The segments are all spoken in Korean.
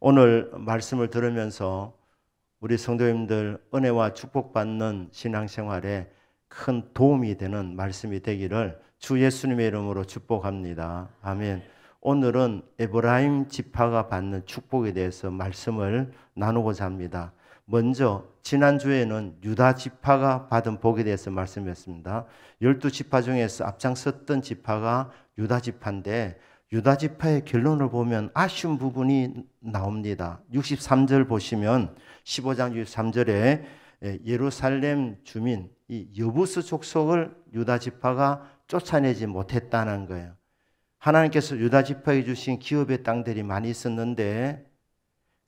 오늘 말씀을 들으면서 우리 성도님들 은혜와 축복받는 신앙생활에 큰 도움이 되는 말씀이 되기를 주 예수님의 이름으로 축복합니다. 아멘. 오늘은 에브라임 지파가 받는 축복에 대해서 말씀을 나누고자 합니다. 먼저 지난주에는 유다 지파가 받은 복에 대해서 말씀했습니다. 12지파 중에서 앞장섰던 지파가 유다 지파인데 유다 지파의 결론을 보면 아쉬운 부분이 나옵니다. 63절 보시면 15장 63절에 예루살렘 주민 이 여부스 족속을 유다 지파가 쫓아내지 못했다는 거예요. 하나님께서 유다 지파에 주신 기업의 땅들이 많이 있었는데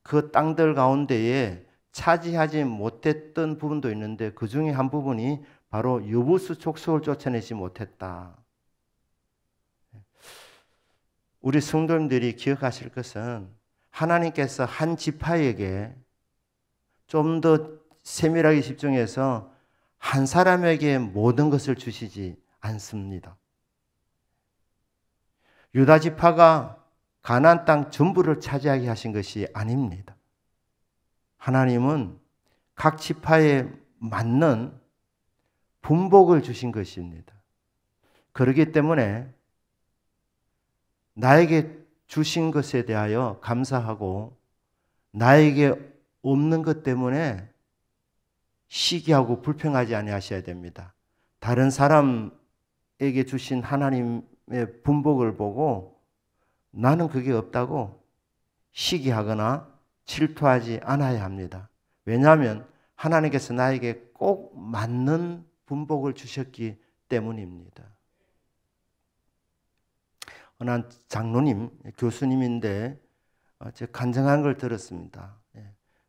그 땅들 가운데에 차지하지 못했던 부분도 있는데 그 중에 한 부분이 바로 여부스 족속을 쫓아내지 못했다. 우리 성도님들이 기억하실 것은 하나님께서 한 지파에게 좀 더 세밀하게 집중해서 한 사람에게 모든 것을 주시지 않습니다. 유다 지파가 가나안 땅 전부를 차지하게 하신 것이 아닙니다. 하나님은 각 지파에 맞는 분복을 주신 것입니다. 그렇기 때문에 나에게 주신 것에 대하여 감사하고 나에게 없는 것 때문에 시기하고 불평하지 아니하셔야 됩니다. 다른 사람에게 주신 하나님의 분복을 보고 나는 그게 없다고 시기하거나 질투하지 않아야 합니다. 왜냐하면 하나님께서 나에게 꼭 맞는 분복을 주셨기 때문입니다. 어느 장로님, 교수님인데 제가 간증한 걸 들었습니다.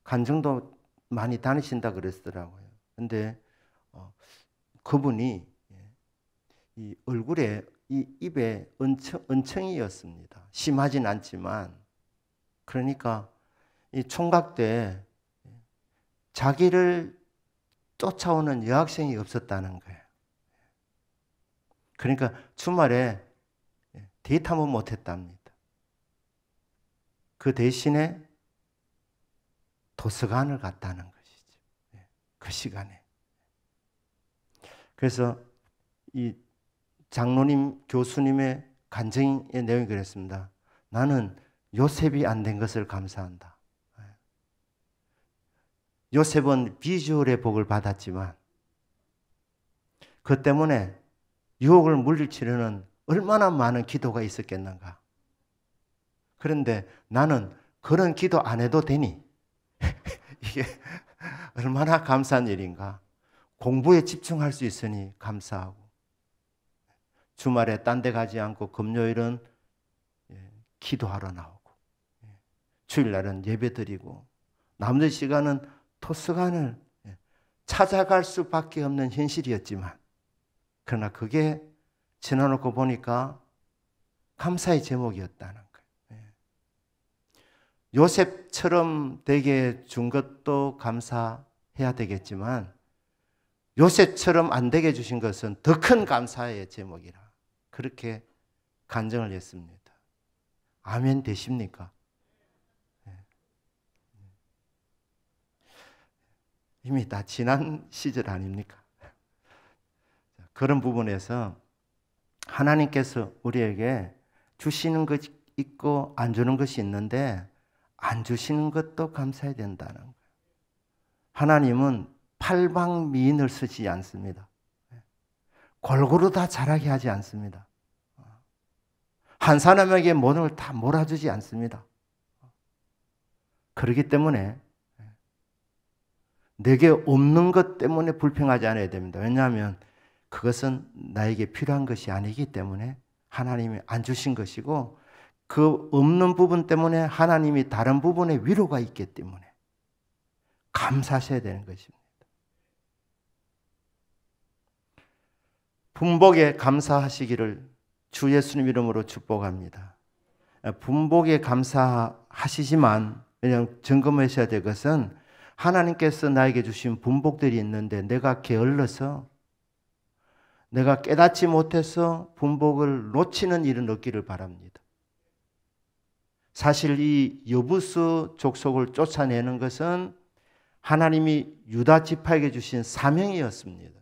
간증도 많이 다니신다 그랬더라고요. 근데 그분이 이 얼굴에 이 입에 은청이었습니다. 심하진 않지만 그러니까 이 총각 때 자기를 쫓아오는 여학생이 없었다는 거예요. 그러니까 주말에 데이트 한번 못했답니다. 그 대신에 도서관을 갔다는 것이죠. 그 시간에. 그래서 이 장로님, 교수님의 간증의 내용이 그랬습니다. 나는 요셉이 안 된 것을 감사한다. 요셉은 비주얼의 복을 받았지만 그 때문에 유혹을 물리치려는 얼마나 많은 기도가 있었겠는가. 그런데 나는 그런 기도 안 해도 되니 이게 얼마나 감사한 일인가. 공부에 집중할 수 있으니 감사하고 주말에 딴 데 가지 않고 금요일은 기도하러 나오고 주일날은 예배 드리고 나머지 시간은 도서관을 찾아갈 수밖에 없는 현실이었지만 그러나 그게 지나놓고 보니까 감사의 제목이었다는 거예요. 요셉처럼 되게 준 것도 감사해야 되겠지만 요셉처럼 안 되게 주신 것은 더 큰 감사의 제목이라 그렇게 간증을 했습니다. 아멘 되십니까? 이미 다 지난 시절 아닙니까? 그런 부분에서 하나님께서 우리에게 주시는 것이 있고 안 주는 것이 있는데 안 주시는 것도 감사해야 된다는 거예요. 하나님은 팔방미인을 쓰지 않습니다. 골고루 다 잘하게 하지 않습니다. 한 사람에게 모든 걸 다 몰아주지 않습니다. 그렇기 때문에 내게 없는 것 때문에 불평하지 않아야 됩니다. 왜냐하면 그것은 나에게 필요한 것이 아니기 때문에 하나님이 안 주신 것이고 그 없는 부분 때문에 하나님이 다른 부분에 위로가 있기 때문에 감사하셔야 되는 것입니다. 분복에 감사하시기를 주 예수님 이름으로 축복합니다. 분복에 감사하시지만 그냥 점검하셔야 될 것은 하나님께서 나에게 주신 분복들이 있는데 내가 게을러서 내가 깨닫지 못해서 분복을 놓치는 일은 없기를 바랍니다. 사실 이 여부수 족속을 쫓아내는 것은 하나님이 유다 지파에게 주신 사명이었습니다.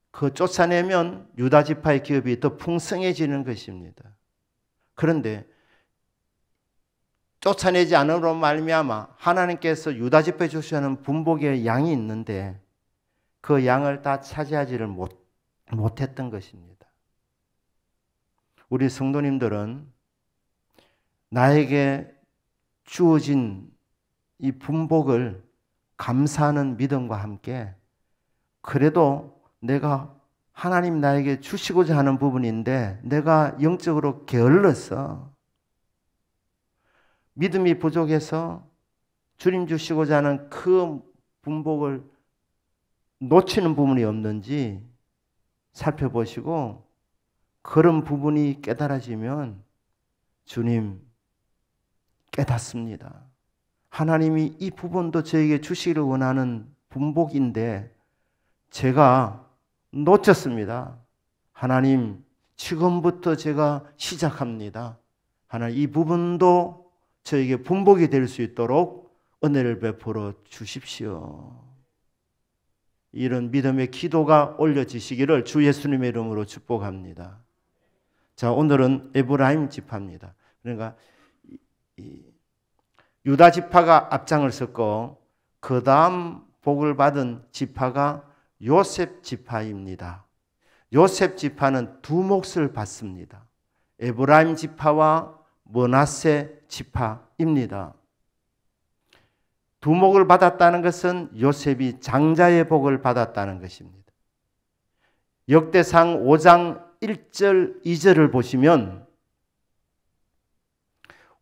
그 쫓아내면 유다 지파의 기업이 더 풍성해지는 것입니다. 그런데 쫓아내지 않음으로 말미암아 하나님께서 유다 지파에 주시는 분복의 양이 있는데 그 양을 다 차지하지를 못했던 것입니다. 우리 성도님들은 나에게 주어진 이 분복을 감사하는 믿음과 함께 그래도 내가 하나님 나에게 주시고자 하는 부분인데 내가 영적으로 게을러서 믿음이 부족해서 주님 주시고자 하는 그 분복을 놓치는 부분이 없는지 살펴보시고 그런 부분이 깨달아지면 주님 깨닫습니다. 하나님이 이 부분도 저에게 주시기를 원하는 분복인데 제가 놓쳤습니다. 하나님 지금부터 제가 시작합니다. 하나님 이 부분도 저에게 분복이 될 수 있도록 은혜를 베풀어 주십시오. 이런 믿음의 기도가 올려지시기를 주 예수님의 이름으로 축복합니다. 자, 오늘은 에브라임 지파입니다. 그러니까 유다 지파가 앞장을 섰고 그 다음 복을 받은 지파가 요셉 지파입니다. 요셉 지파는 두 몫을 받습니다. 에브라임 지파와 므낫세 지파입니다. 두 몫을 받았다는 것은 요셉이 장자의 복을 받았다는 것입니다. 역대상 5장 1절 2절을 보시면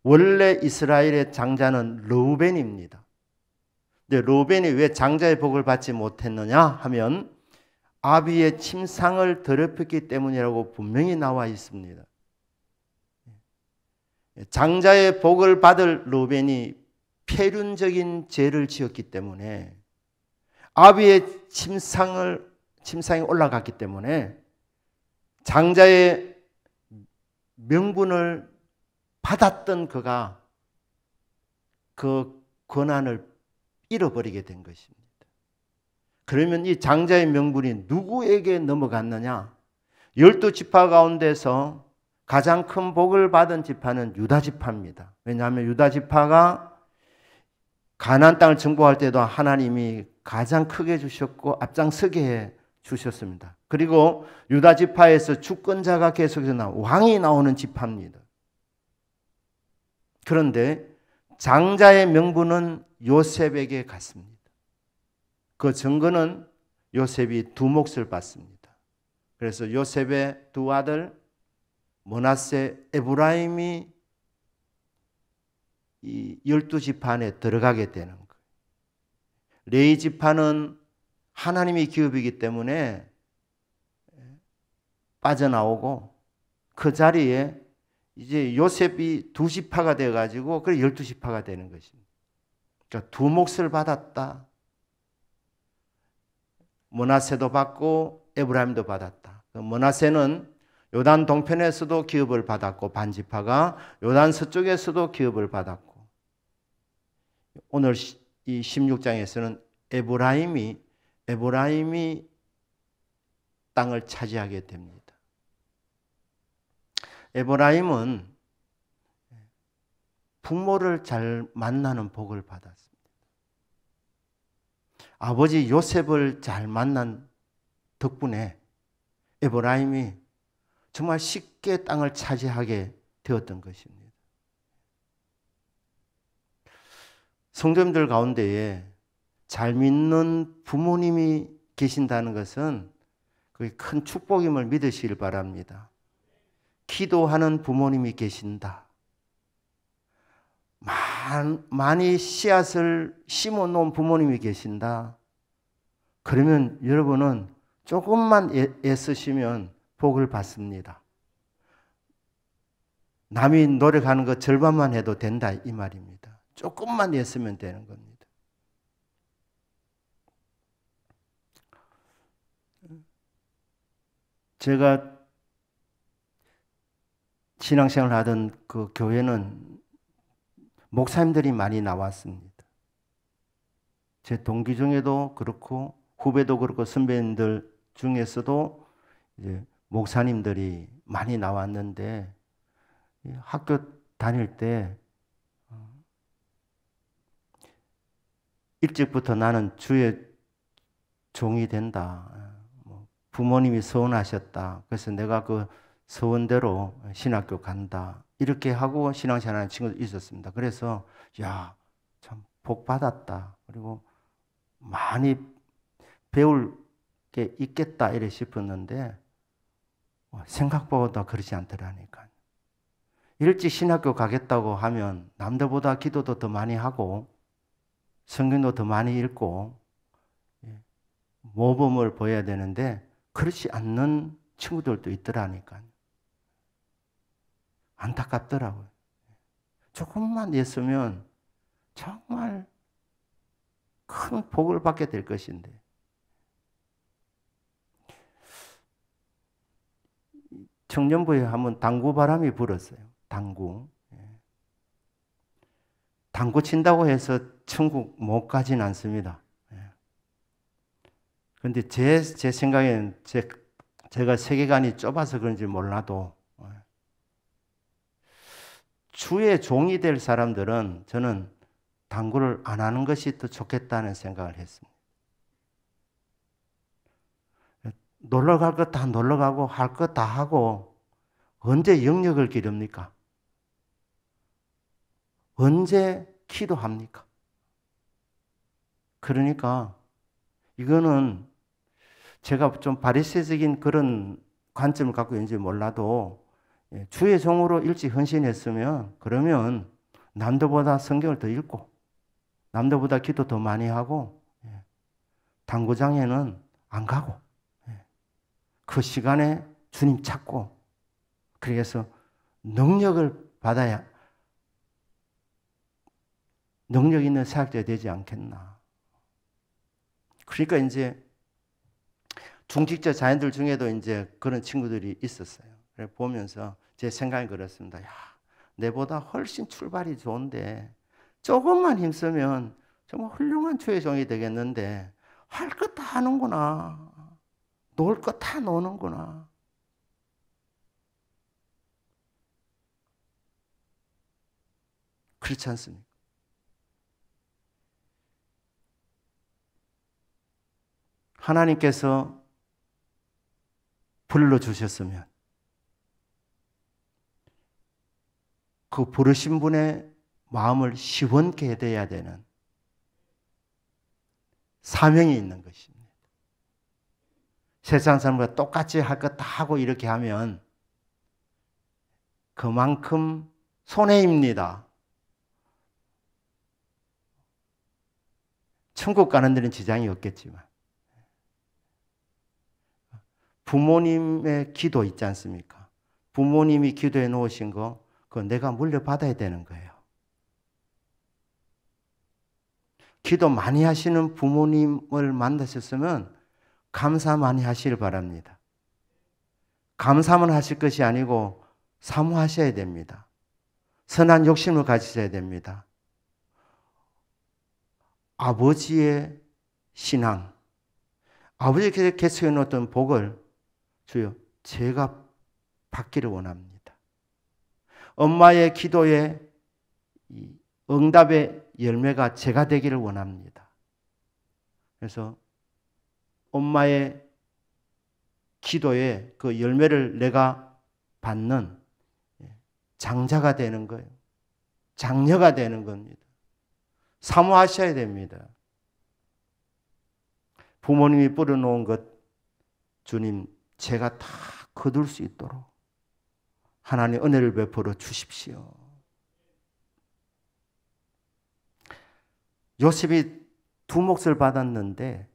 원래 이스라엘의 장자는 르우벤입니다. 근데 르우벤이 왜 장자의 복을 받지 못했느냐 하면 아비의 침상을 더럽혔기 때문이라고 분명히 나와 있습니다. 장자의 복을 받을 르우벤이 폐륜적인 죄를 지었기 때문에 아비의 침상이 올라갔기 때문에 장자의 명분을 받았던 그가 그 권한을 잃어버리게 된 것입니다. 그러면 이 장자의 명분이 누구에게 넘어갔느냐? 12지파 가운데서 가장 큰 복을 받은 지파는 유다 지파입니다. 왜냐하면 유다 지파가 가나안 땅을 정복할 때도 하나님이 가장 크게 주셨고 앞장서게 해 주셨습니다. 그리고 유다 지파에서 주권자가 계속해서 왕이 나오는 지파입니다. 그런데 장자의 명분은 요셉에게 갔습니다. 그 증거는 요셉이 두 몫을 받습니다. 그래서 요셉의 두 아들 므낫세, 에브라임이 이 12지파 안에 들어가게 되는 거예요. 레위 지파는 하나님의 기업이기 때문에 빠져나오고 그 자리에 이제 요셉이 두 지파가 되어가지고 그래 12지파가 되는 것입니다. 그러니까 두 몫을 받았다. 므낫세도 받고 에브라임도 받았다. 므낫세는 요단 동편에서도 기업을 받았고 반지파가 요단 서쪽에서도 기업을 받았고 오늘 이 16장에서는 에브라임이 땅을 차지하게 됩니다. 에브라임은 부모를 잘 만나는 복을 받았습니다. 아버지 요셉을 잘 만난 덕분에 에브라임이 정말 쉽게 땅을 차지하게 되었던 것입니다. 성도님들 가운데에 잘 믿는 부모님이 계신다는 것은 그게 큰 축복임을 믿으시길 바랍니다. 기도하는 부모님이 계신다. 많이 씨앗을 심어 놓은 부모님이 계신다. 그러면 여러분은 조금만 애쓰시면 복을 받습니다. 남이 노력하는 것 절반만 해도 된다 이 말입니다. 조금만 애쓰면 되는 겁니다. 제가 신앙생활 하던 그 교회는 목사님들이 많이 나왔습니다. 제 동기 중에도 그렇고 후배도 그렇고 선배님들 중에서도 이제 목사님들이 많이 나왔는데 학교 다닐 때 일찍부터 나는 주의 종이 된다. 부모님이 서원하셨다. 그래서 내가 그 서원대로 신학교 간다. 이렇게 하고 신앙생활하는 친구도 있었습니다. 그래서 야, 참 복 받았다. 그리고 많이 배울 게 있겠다 이래 싶었는데 생각보다 그렇지 않더라니까요. 일찍 신학교 가겠다고 하면 남들보다 기도도 더 많이 하고 성경도 더 많이 읽고 모범을 보여야 되는데 그렇지 않는 친구들도 있더라니까요. 안타깝더라고요. 조금만 했으면 정말 큰 복을 받게 될 것인데 청년부에 한번 당구 바람이 불었어요. 당구. 당구 친다고 해서 천국 못 가진 않습니다. 그런데 제 생각에는 제가 세계관이 좁아서 그런지 몰라도 주의 종이 될 사람들은 저는 당구를 안 하는 것이 더 좋겠다는 생각을 했습니다. 놀러 갈 것 다 놀러 가고 할 것 다 하고 언제 영역을 기릅니까? 언제 기도합니까? 그러니까 이거는 제가 좀 바리새적인 그런 관점을 갖고 있는지 몰라도 주의 종으로 일찍 헌신했으면 그러면 남들보다 성경을 더 읽고 남들보다 기도 더 많이 하고 당구장에는 안 가고 그 시간에 주님 찾고 그래서 능력을 받아야 능력 있는 사역자가 되지 않겠나. 그러니까 이제 중직자 자녀들 중에도 이제 그런 친구들이 있었어요. 그래서 보면서 제 생각이 그렇습니다. 야, 내보다 훨씬 출발이 좋은데 조금만 힘쓰면 정말 훌륭한 주의 종이 되겠는데 할 것 다 하는구나. 놀 것 다 노는구나. 그렇지 않습니까? 하나님께서 불러주셨으면 그 부르신 분의 마음을 시원케 해야 되는 사명이 있는 것입니다. 세상 사람과 똑같이 할 것 다 하고 이렇게 하면 그만큼 손해입니다. 천국 가는 데는 지장이 없겠지만 부모님의 기도 있지 않습니까? 부모님이 기도해 놓으신 거 그거 내가 물려받아야 되는 거예요. 기도 많이 하시는 부모님을 만나셨으면 감사 많이 하시길 바랍니다. 감사만 하실 것이 아니고 사모하셔야 됩니다. 선한 욕심을 가지셔야 됩니다. 아버지의 신앙, 아버지께서 계속해 놓았던 복을 주여 제가 받기를 원합니다. 엄마의 기도에 응답의 열매가 제가 되기를 원합니다. 그래서 엄마의 기도에 그 열매를 내가 받는 장자가 되는 거예요. 장녀가 되는 겁니다. 사모하셔야 됩니다. 부모님이 뿌려놓은 것 주님 제가 다 거둘 수 있도록 하나님 은혜를 베풀어 주십시오. 요셉이 두 몫을 받았는데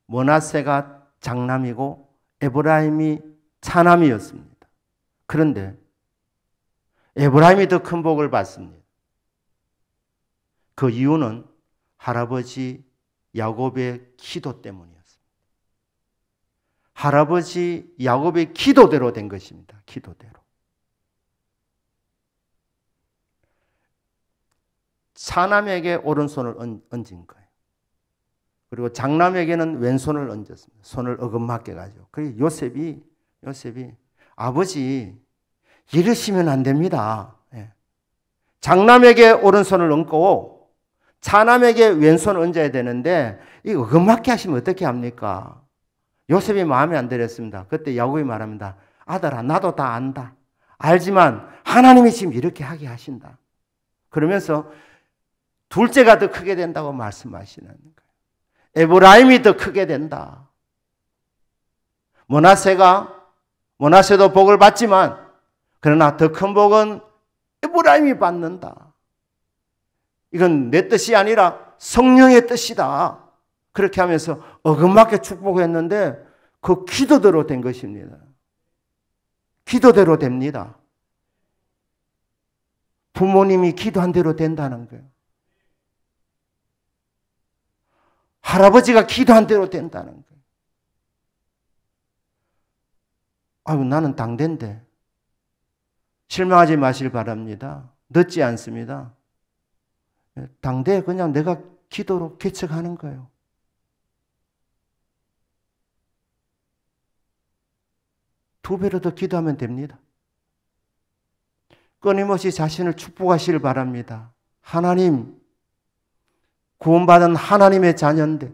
므낫세가 장남이고 에브라임이 차남이었습니다. 그런데 에브라임이 더 큰 복을 받습니다. 그 이유는 할아버지 야곱의 기도 때문이었습니다. 할아버지 야곱의 기도대로 된 것입니다. 기도대로. 차남에게 오른손을 얹은 거예요. 그리고 장남에게는 왼손을 얹었습니다. 손을 어긋맞게 가지고. 그리고 요셉이 아버지 이러시면 안 됩니다. 장남에게 오른손을 얹고 차남에게 왼손을 얹어야 되는데 이거 어긋맞게 하시면 어떻게 합니까? 요셉이 마음에 안 들었습니다. 그때 야곱이 말합니다. 아들아, 나도 다 안다. 알지만 하나님이 지금 이렇게 하게 하신다. 그러면서 둘째가 더 크게 된다고 말씀하시는 거예요. 에브라임이 더 크게 된다. 므낫세도 복을 받지만 그러나 더 큰 복은 에브라임이 받는다. 이건 내 뜻이 아니라 성령의 뜻이다. 그렇게 하면서 어긋맞게 축복했는데 그 기도대로 된 것입니다. 기도대로 됩니다. 부모님이 기도한 대로 된다는 거예요. 할아버지가 기도한 대로 된다는 거예요. 아유, 나는 당대인데. 실망하지 마실 바랍니다. 늦지 않습니다. 당대에 그냥 내가 기도로 개척하는 거예요. 두 배로 더 기도하면 됩니다. 끊임없이 자신을 축복하시길 바랍니다. 하나님, 구원받은 하나님의 자녀인데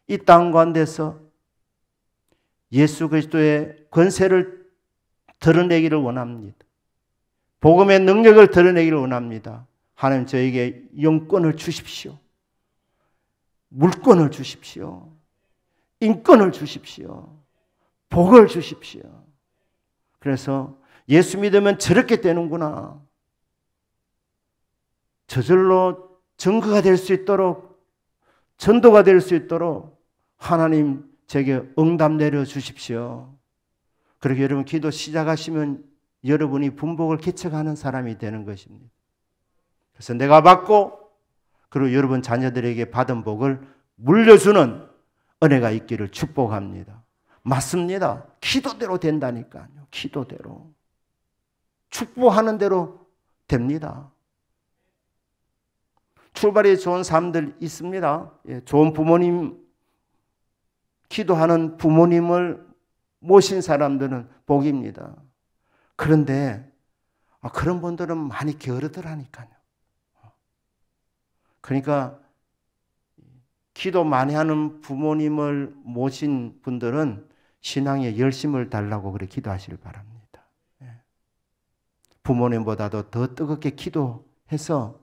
이 땅 가운데서 예수 그리스도의 권세를 드러내기를 원합니다. 복음의 능력을 드러내기를 원합니다. 하나님 저에게 영권을 주십시오. 물권을 주십시오. 인권을 주십시오. 복을 주십시오. 그래서 예수 믿으면 저렇게 되는구나. 저절로 증거가 될 수 있도록, 전도가 될 수 있도록 하나님 제게 응답 내려주십시오. 그렇게 여러분 기도 시작하시면 여러분이 분복을 개척하는 사람이 되는 것입니다. 그래서 내가 받고 그리고 여러분 자녀들에게 받은 복을 물려주는 은혜가 있기를 축복합니다. 맞습니다. 기도대로 된다니까요. 기도대로. 축복하는 대로 됩니다. 출발이 좋은 사람들 있습니다. 좋은 부모님, 기도하는 부모님을 모신 사람들은 복입니다. 그런데 그런 분들은 많이 게으르더라니까요. 그러니까 기도 많이 하는 부모님을 모신 분들은 신앙에 열심을 달라고 그렇게 기도하시길 바랍니다. 부모님보다도 더 뜨겁게 기도해서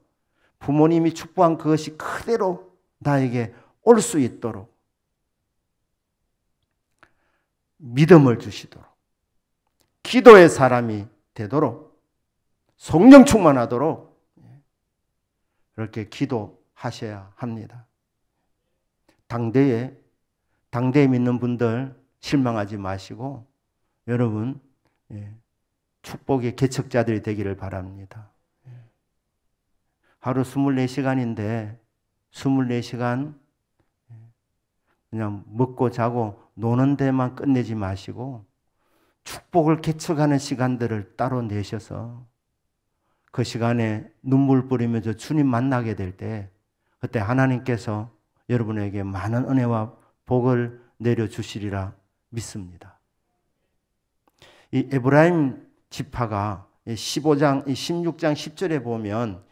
부모님이 축복한 그것이 그대로 나에게 올 수 있도록 믿음을 주시도록 기도의 사람이 되도록 성령 충만하도록 그렇게 기도하셔야 합니다. 당대에 믿는 분들 실망하지 마시고 여러분 축복의 개척자들이 되기를 바랍니다. 하루 24시간인데 24시간 그냥 먹고 자고 노는 데만 끝내지 마시고 축복을 개척하는 시간들을 따로 내셔서 그 시간에 눈물 뿌리면서 주님 만나게 될 때 그때 하나님께서 여러분에게 많은 은혜와 복을 내려주시리라 믿습니다. 이 에브라임 지파가 16장 10절에 보면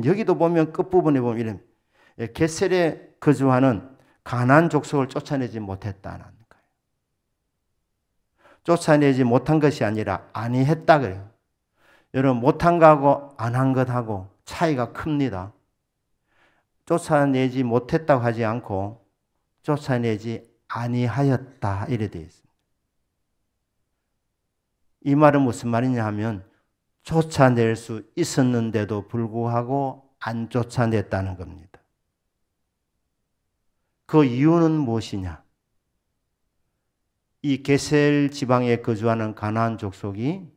여기도 보면 끝부분에 보면 이런 게셀에 거주하는 가나안 족속을 쫓아내지 못했다는 거예요. 쫓아내지 못한 것이 아니라 아니했다 그래요. 여러분 못한 거하고 안 한 것하고 차이가 큽니다. 쫓아내지 못했다고 하지 않고 쫓아내지 아니하였다 이래 되어 있습니다. 이 말은 무슨 말이냐 하면 쫓아낼 수 있었는데도 불구하고 안 쫓아냈다는 겁니다. 그 이유는 무엇이냐? 이 게셀 지방에 거주하는 가나안 족속이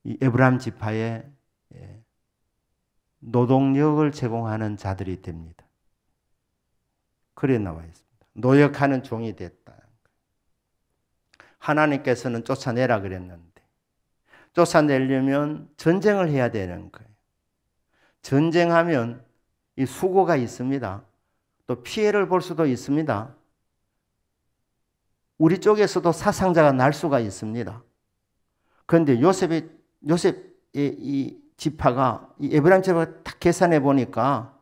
이 에브라임 지파에 노동력을 제공하는 자들이 됩니다. 그래 나와 있습니다. 노역하는 종이 됐다. 하나님께서는 쫓아내라 그랬는데 쫓아내려면 전쟁을 해야 되는 거예요. 전쟁하면 이 수고가 있습니다. 또 피해를 볼 수도 있습니다. 우리 쪽에서도 사상자가 날 수가 있습니다. 그런데 요셉의 이 지파가, 이 에브라임 지파가 딱 계산해 보니까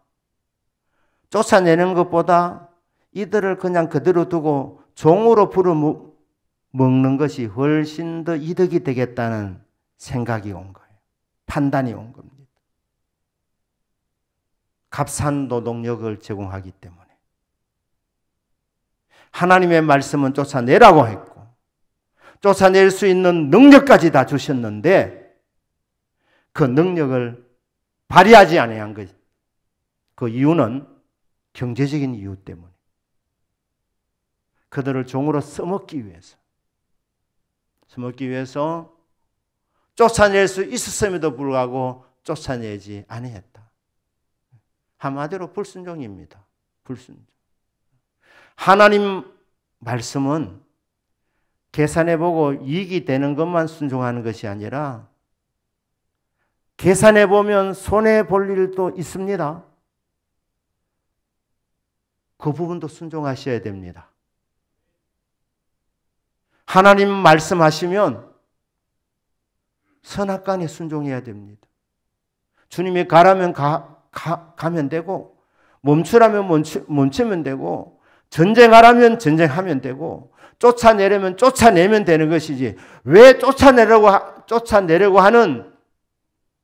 쫓아내는 것보다 이들을 그냥 그대로 두고 종으로 불어먹는 것이 훨씬 더 이득이 되겠다는 생각이 온 거예요. 판단이 온 겁니다. 값싼 노동력을 제공하기 때문에. 하나님의 말씀은 쫓아내라고 했고 쫓아낼 수 있는 능력까지 다 주셨는데 그 능력을 발휘하지 아니한 것. 그 이유는 경제적인 이유 때문에. 그들을 종으로 써먹기 위해서 쫓아낼 수 있었음에도 불구하고 쫓아내지 아니했다. 한마디로 불순종입니다. 불순종. 하나님 말씀은 계산해보고 이익이 되는 것만 순종하는 것이 아니라 계산해보면 손해볼 일도 있습니다. 그 부분도 순종하셔야 됩니다. 하나님 말씀하시면 선악간에 순종해야 됩니다. 주님이 가라면 가면 되고 멈추라면 멈추면 되고 전쟁하라면 전쟁하면 되고 쫓아내려면 쫓아내면 되는 것이지 왜 쫓아내려고 하는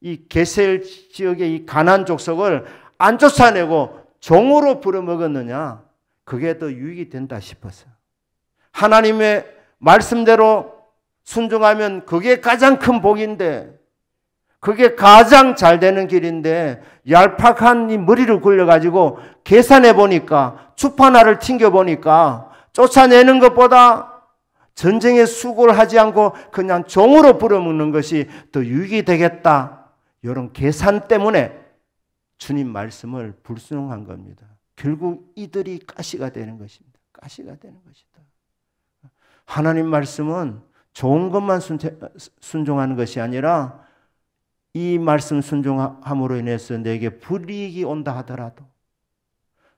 이 게셀 지역의 이 가나안 족속을 안 쫓아내고 종으로 부려먹었느냐? 그게 더 유익이 된다 싶어서 하나님의 말씀대로 순종하면 그게 가장 큰 복인데 그게 가장 잘 되는 길인데 얄팍한 이 머리를 굴려가지고 계산해 보니까 주판화를 튕겨 보니까 쫓아내는 것보다 전쟁에 수고를 하지 않고 그냥 종으로 부려먹는 것이 더 유익이 되겠다. 이런 계산 때문에 주님 말씀을 불순종한 겁니다. 결국 이들이 가시가 되는 것입니다. 가시가 되는 것이다. 하나님 말씀은 좋은 것만 순종하는 것이 아니라 이 말씀 순종함으로 인해서 내게 불이익이 온다 하더라도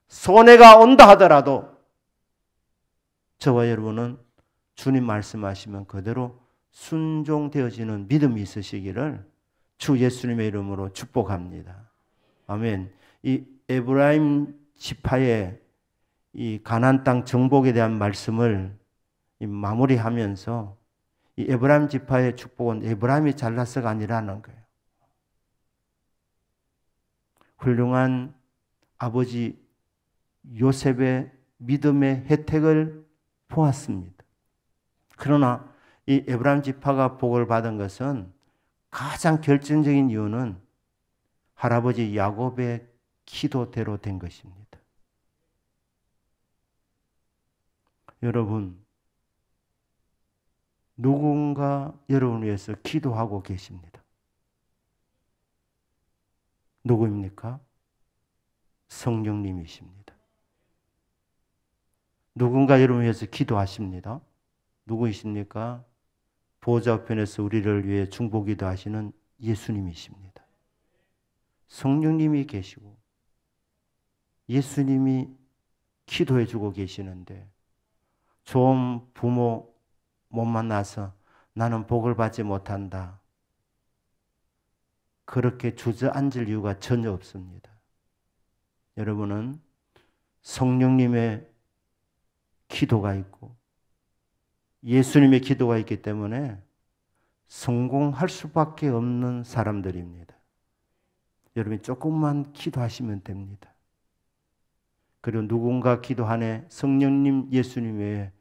손해가 온다 하더라도 저와 여러분은 주님 말씀하시면 그대로 순종되어지는 믿음이 있으시기를 주 예수님의 이름으로 축복합니다. 아멘. 이 에브라임 지파의 이 가나안 땅 정복에 대한 말씀을 마무리하면서 이 에브라임 지파의 축복은 에브라임이 잘나서가 아니라는 거예요. 훌륭한 아버지 요셉의 믿음의 혜택을 보았습니다. 그러나 이 에브라임 지파가 복을 받은 것은 가장 결정적인 이유는 할아버지 야곱의 기도대로 된 것입니다. 여러분, 누군가 여러분을 위해서 기도하고 계십니다. 누구입니까? 성령님이십니다. 누군가 여러분을 위해서 기도하십니다. 누구이십니까? 보좌 우편에서 우리를 위해 중보기도 하시는 예수님이십니다. 성령님이 계시고 예수님이 기도해 주고 계시는데 좋은 부모 못 만나서 나는 복을 받지 못한다. 그렇게 주저앉을 이유가 전혀 없습니다. 여러분은 성령님의 기도가 있고 예수님의 기도가 있기 때문에 성공할 수밖에 없는 사람들입니다. 여러분이 조금만 기도하시면 됩니다. 그리고 누군가 기도하네 성령님 예수님 외에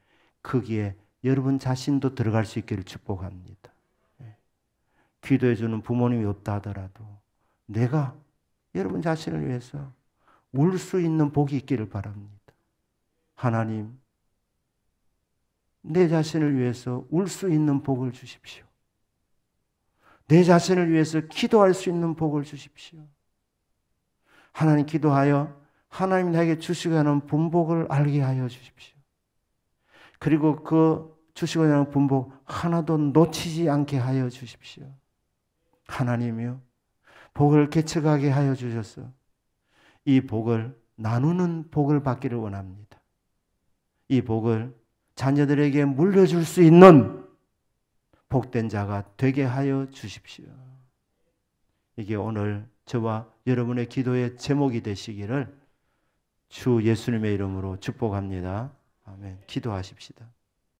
거기에 여러분 자신도 들어갈 수 있기를 축복합니다. 기도해 주는 부모님이 없다 하더라도 내가 여러분 자신을 위해서 울 수 있는 복이 있기를 바랍니다. 하나님, 내 자신을 위해서 울 수 있는 복을 주십시오. 내 자신을 위해서 기도할 수 있는 복을 주십시오. 하나님 기도하여 하나님 나에게 주시고자 하는 분복을 알게 하여 주십시오. 그리고 그 주시고자 하는 분복 하나도 놓치지 않게 하여 주십시오. 하나님이요, 복을 개척하게 하여 주셔서 이 복을 나누는 복을 받기를 원합니다. 이 복을 자녀들에게 물려줄 수 있는 복된 자가 되게 하여 주십시오. 이게 오늘 저와 여러분의 기도의 제목이 되시기를 주 예수님의 이름으로 축복합니다. 아멘. 기도하십시다.